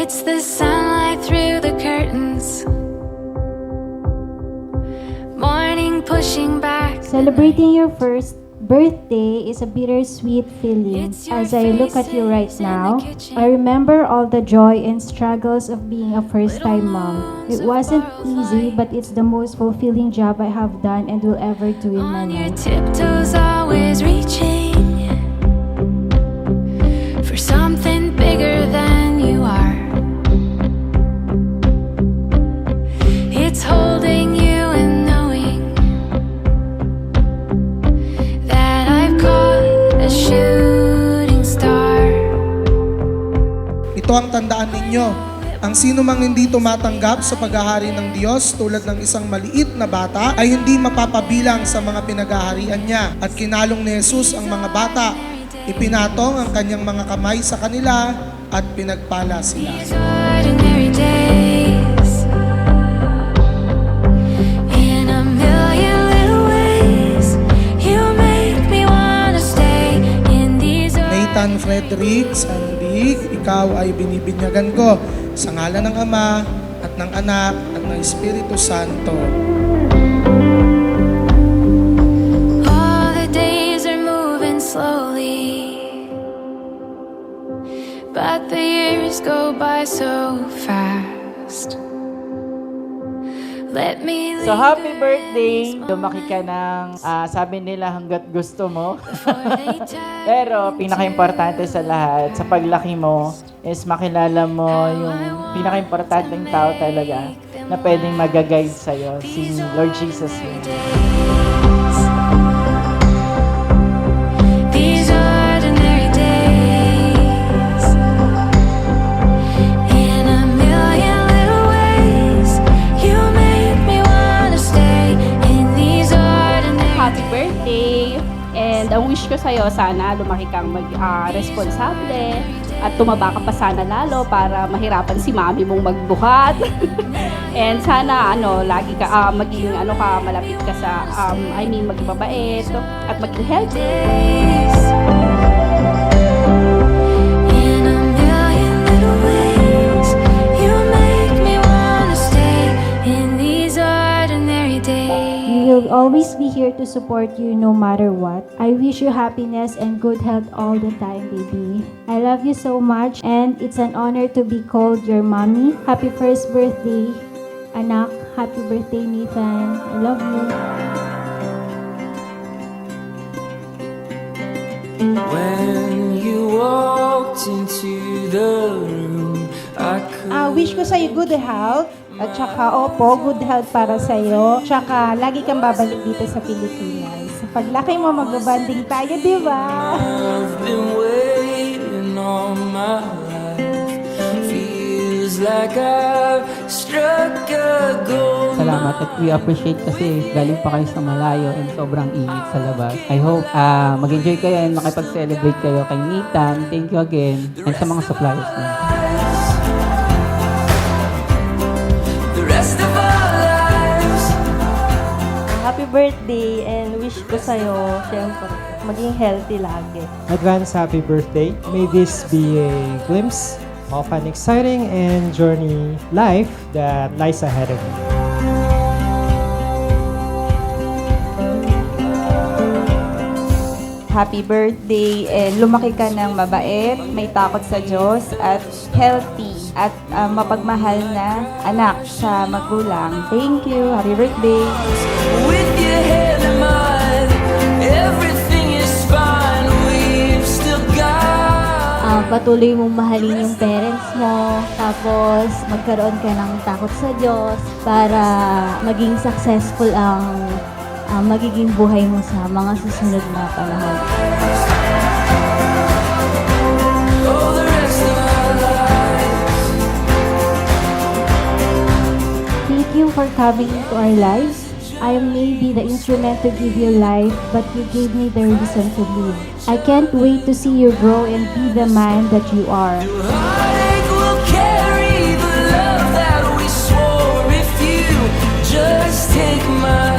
It's the sunlight through the curtains. Morning pushing back. Celebrating your first birthday is a bittersweet feeling. As I look at you right now, I remember all the joy and struggles of being a first-time mom. It wasn't easy, but it's the most fulfilling job I have done and will ever do in my On your life. tiptoes, always reaching for something bigger than you are. It's holding you and knowing that I've caught a shooting star. Ito ang tandaan ninyo. Ang sino mang hindi tumatanggap sa paghahari ng Diyos tulad ng isang maliit na bata ay hindi mapapabilang sa mga pinaghaharian niya. At kinalong ni Jesus ang mga bata, ipinatong ang kanyang mga kamay sa kanila at pinagpala sila. These ordinary days, in a million little ways, you make me wanna stay in these Nathan Frederick Sandig, ikaw ay binibinyagan ko sa ngalan ng Ama at ng Anak at ng Espiritu Santo. All the days are moving slowly, but the years go by so fast. Let me lead So, happy the birthday! race Lumaki ka ng, sabi nila hanggat gusto mo. before they turn Pero, pinaka-importante sa lahat, sa paglaki mo, is makilala mo yung pinaka-importanteng tao talaga na pwedeng mag-guide sa'yo, si Lord Jesus yun. These ordinary days, in a million little ways, you make me wanna stay in these ordinary Happy birthday! And ang wish ko sa'yo, sana lumaki kang responsable at tumaba ka pa sana lalo para mahirapan si mami mong magbuhat. And sana lagi ka maging malapit ka sa maging mabait at maging healthy. days. In a million little ways, you make me wanna stay in these ordinary days. We will always be here to support you no matter what. I wish you happiness and good health all the time, baby. I love you so much and it's an honor to be called your mommy. Happy first birthday, anak. Happy birthday, Nathan. I love you. When you walked into the room, I could Wish ko sa'yo good health. At saka, good health para sa'yo. Tsaka, lagi kang babalik dito sa Pilipinas. Paglaki mo, magbabanding tayo, di ba? have been waiting all my life. Feels like I've struck a gold. Salamat at we appreciate kasi galing pa kayo sa malayo and sobrang init sa labas. I hope mag-enjoy kayo and makipag-celebrate kayo kay Nathan. Thank you again and sa mga suppliers niya. The rest of our lives. Happy birthday and wish ko sa'yo, siyempre, maging healthy lagi. Advance happy birthday. May this be a glimpse of an exciting and journey life that lies ahead of you. Happy birthday and lumaki ka ng mabait, may takot sa Diyos at healthy at mapagmahal na anak sa magulang. Thank you. Happy birthday. With your head in mine, everything is fine. We've still got. Patuloy mong mahalin yung parents mo, tapos magkaroon ka ng takot sa Diyos para maging successful ang magiging buhay mo sa mga susunod na panahon. Oh, the rest of our lives. Thank you for coming into our lives. I may be the instrument to give you life, but you gave me the reason to live. I can't wait to see you grow and be the man that you are. Heartache will carry the love that we swore. If you just take my